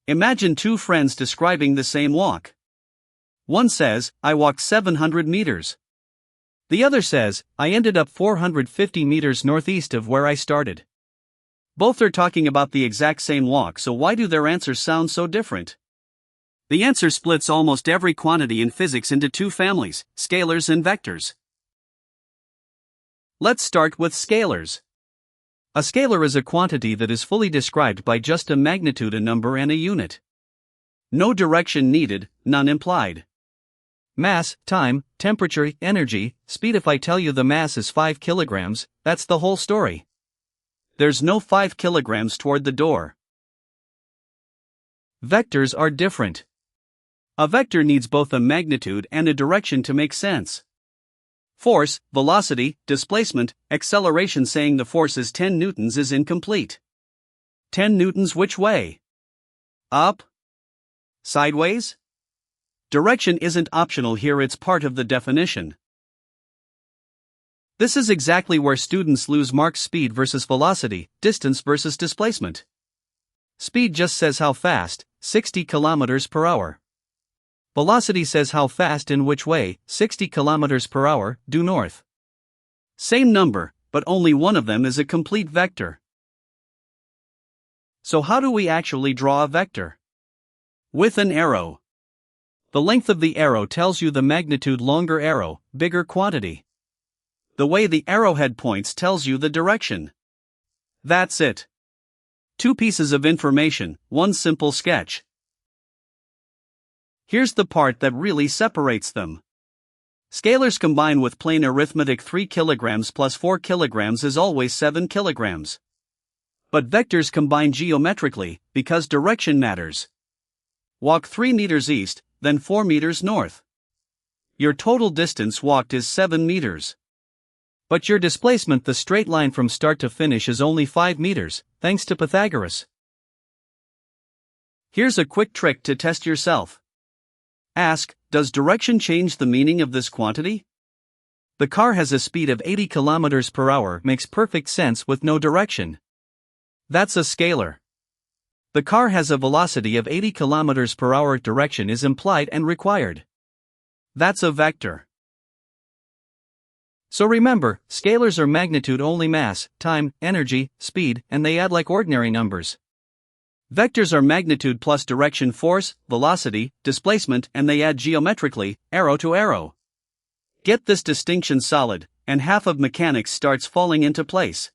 Imagine two friends describing the same walk. One says, I walked 700 meters. The other says, I ended up 450 meters northeast of where I started. Both are talking about the exact same walk, so why do their answers sound so different? The answer splits almost every quantity in physics into two families, scalars and vectors. Let's start with scalars. A scalar is a quantity that is fully described by just a magnitude, a number, and a unit. No direction needed, none implied. Mass, time, temperature, energy, speed. If I tell you the mass is 5 kilograms, that's the whole story. There's no 5 kilograms toward the door. Vectors are different. A vector needs both a magnitude and a direction to make sense. Force, velocity, displacement, acceleration. Saying the force is 10 newtons is incomplete. 10 newtons which way? Up? Sideways? Direction isn't optional here, it's part of the definition. This is exactly where students lose marks: speed versus velocity, distance versus displacement. Speed just says how fast, 60 kilometers per hour. Velocity says how fast in which way, 60 kilometers per hour, due north. Same number, but only one of them is a complete vector. So how do we actually draw a vector? With an arrow. The length of the arrow tells you the magnitude. Longer arrow, bigger quantity. The way the arrowhead points tells you the direction. That's it. Two pieces of information, one simple sketch. Here's the part that really separates them. Scalars combine with plain arithmetic. 3 kilograms plus 4 kilograms is always 7 kilograms. But vectors combine geometrically, because direction matters. Walk 3 meters east, then 4 meters north. Your total distance walked is 7 meters. But your displacement, the straight line from start to finish, is only 5 meters, thanks to Pythagoras. Here's a quick trick to test yourself. Ask, does direction change the meaning of this quantity? The car has a speed of 80 kilometers per hour, makes perfect sense with no direction. That's a scalar. The car has a velocity of 80 kilometers per hour, direction is implied and required. That's a vector. So remember, scalars are magnitude only: mass, time, energy, speed, and they add like ordinary numbers. Vectors are magnitude plus direction: force, velocity, displacement, and they add geometrically, arrow to arrow. Get this distinction solid, and half of mechanics starts falling into place.